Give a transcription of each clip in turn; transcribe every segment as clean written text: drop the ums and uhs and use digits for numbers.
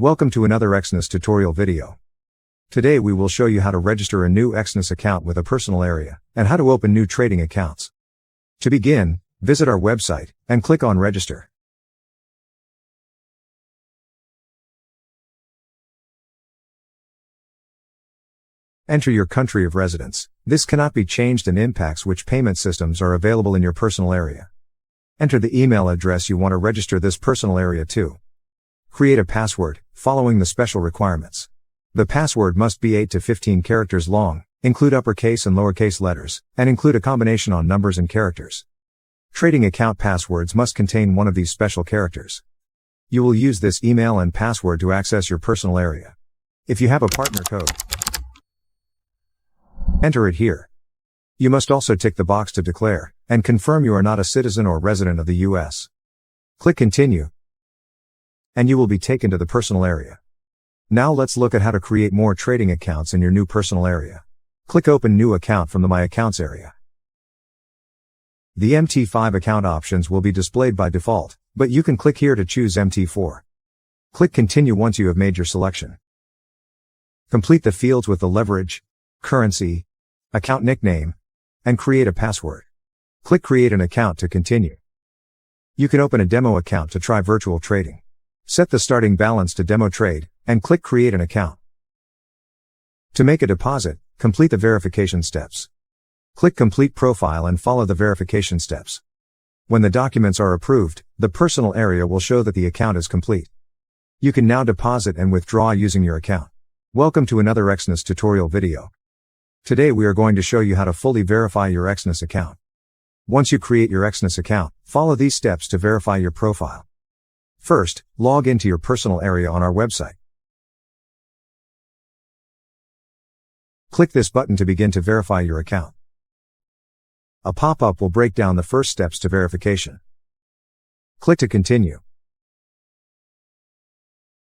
Welcome to another Exness tutorial video. Today we will show you how to register a new Exness account with a personal area, and how to open new trading accounts. To begin, visit our website, and click on Register. Enter your country of residence. This cannot be changed and impacts which payment systems are available in your personal area. Enter the email address you want to register this personal area to. Create a password, following the special requirements. The password must be 8 to 15 characters long, include uppercase and lowercase letters, and include a combination on numbers and characters. Trading account passwords must contain one of these special characters. You will use this email and password to access your personal area. If you have a partner code, enter it here. You must also tick the box to declare and confirm you are not a citizen or resident of the U.S. Click Continue, and you will be taken to the personal area. Now let's look at how to create more trading accounts in your new personal area. Click Open New Account from the My Accounts area. The MT5 account options will be displayed by default, but you can click here to choose MT4. Click Continue once you have made your selection. Complete the fields with the leverage, currency, account nickname, and create a password. Click Create an account to continue. You can open a demo account to try virtual trading. Set the starting balance to demo trade, and click Create an account. To make a deposit, complete the verification steps. Click Complete Profile and follow the verification steps. When the documents are approved, the personal area will show that the account is complete. You can now deposit and withdraw using your account. Welcome to another Exness tutorial video. Today we are going to show you how to fully verify your Exness account. Once you create your Exness account, follow these steps to verify your profile. First, log into your personal area on our website. Click this button to begin to verify your account. A pop-up will break down the first steps to verification. Click to continue.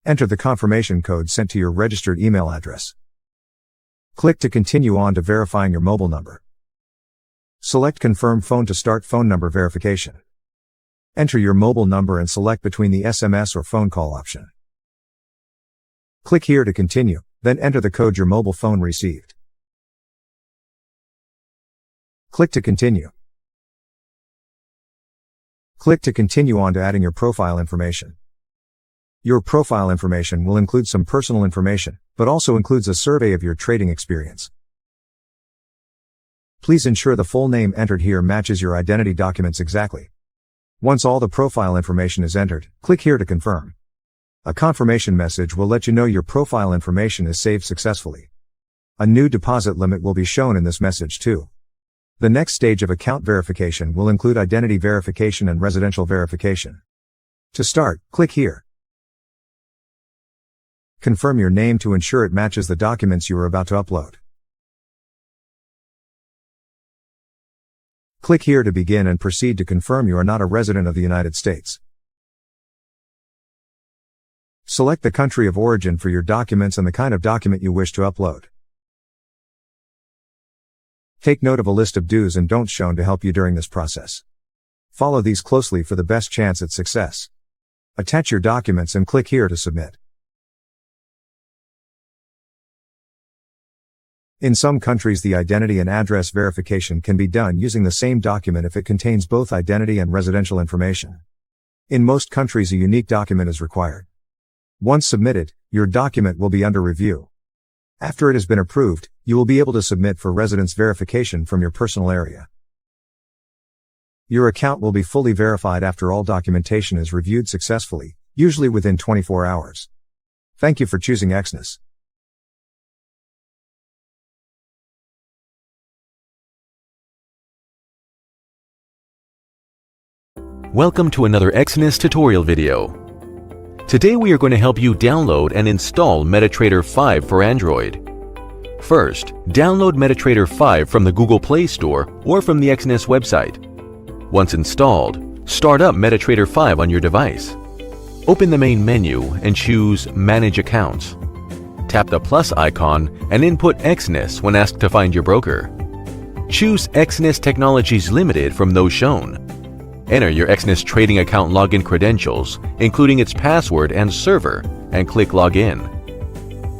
Enter the confirmation code sent to your registered email address. Click to continue on to verifying your mobile number. Select Confirm Phone to start phone number verification. Enter your mobile number and select between the SMS or phone call option. Click here to continue, then enter the code your mobile phone received. Click to continue. Click to continue on to adding your profile information. Your profile information will include some personal information, but also includes a survey of your trading experience. Please ensure the full name entered here matches your identity documents exactly. Once all the profile information is entered, click here to confirm. A confirmation message will let you know your profile information is saved successfully. A new deposit limit will be shown in this message too. The next stage of account verification will include identity verification and residential verification. To start, click here. Confirm your name to ensure it matches the documents you are about to upload. Click here to begin and proceed to confirm you are not a resident of the United States. Select the country of origin for your documents and the kind of document you wish to upload. Take note of a list of do's and don'ts shown to help you during this process. Follow these closely for the best chance at success. Attach your documents and click here to submit. In some countries the identity and address verification can be done using the same document if it contains both identity and residential information. In most countries a unique document is required. Once submitted, your document will be under review. After it has been approved, you will be able to submit for residence verification from your personal area. Your account will be fully verified after all documentation is reviewed successfully, usually within 24 hours. Thank you for choosing Exness. Welcome to another Exness tutorial video. Today we are going to help you download and install MetaTrader 5 for Android. First, download MetaTrader 5 from the Google Play Store or from the Exness website. Once installed, start up MetaTrader 5 on your device. Open the main menu and choose Manage Accounts. Tap the plus icon and input Exness when asked to find your broker. Choose Exness Technologies Limited from those shown. Enter your Exness trading account login credentials, including its password and server, and click Login.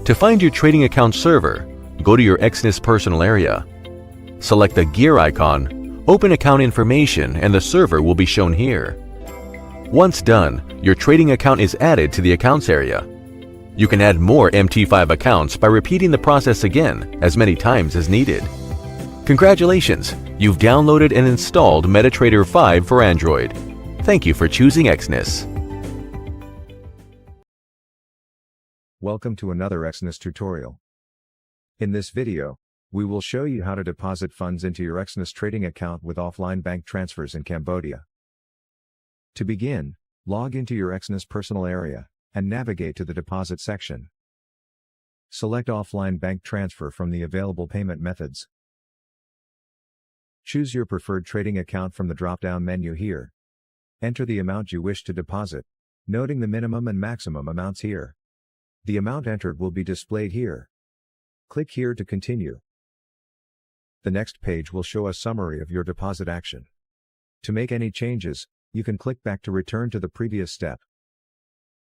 To find your trading account server, go to your Exness personal area. Select the gear icon, open account information, and the server will be shown here. Once done, your trading account is added to the accounts area. You can add more MT5 accounts by repeating the process again as many times as needed. Congratulations! You've downloaded and installed MetaTrader 5 for Android. Thank you for choosing Exness. Welcome to another Exness tutorial. In this video, we will show you how to deposit funds into your Exness trading account with offline bank transfers in Cambodia. To begin, log into your Exness personal area and navigate to the deposit section. Select offline bank transfer from the available payment methods. Choose your preferred trading account from the drop-down menu here. Enter the amount you wish to deposit, noting the minimum and maximum amounts here. The amount entered will be displayed here. Click here to continue. The next page will show a summary of your deposit action. To make any changes, you can click back to return to the previous step.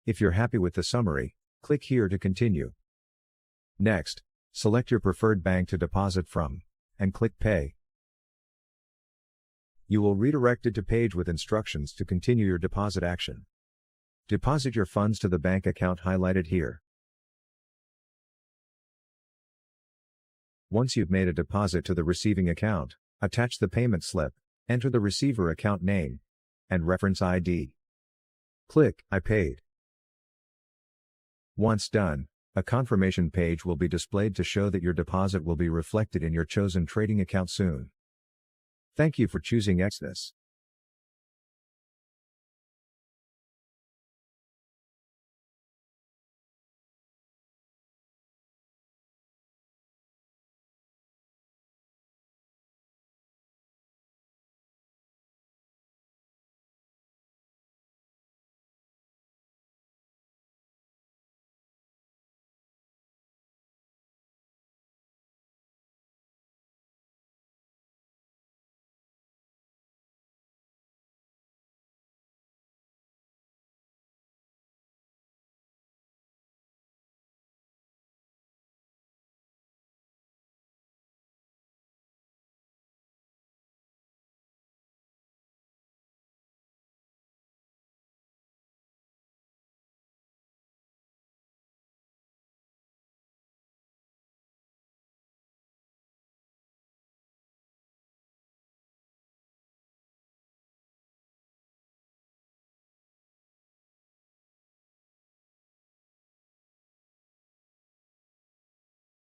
If you're happy with the summary, click here to continue. Next, select your preferred bank to deposit from, and click Pay. You will redirect it to page with instructions to continue your deposit action. Deposit your funds to the bank account highlighted here. Once you've made a deposit to the receiving account, attach the payment slip, enter the receiver account name and reference ID. Click I paid. Once done, a confirmation page will be displayed to show that your deposit will be reflected in your chosen trading account soon. Thank you for choosing Exness.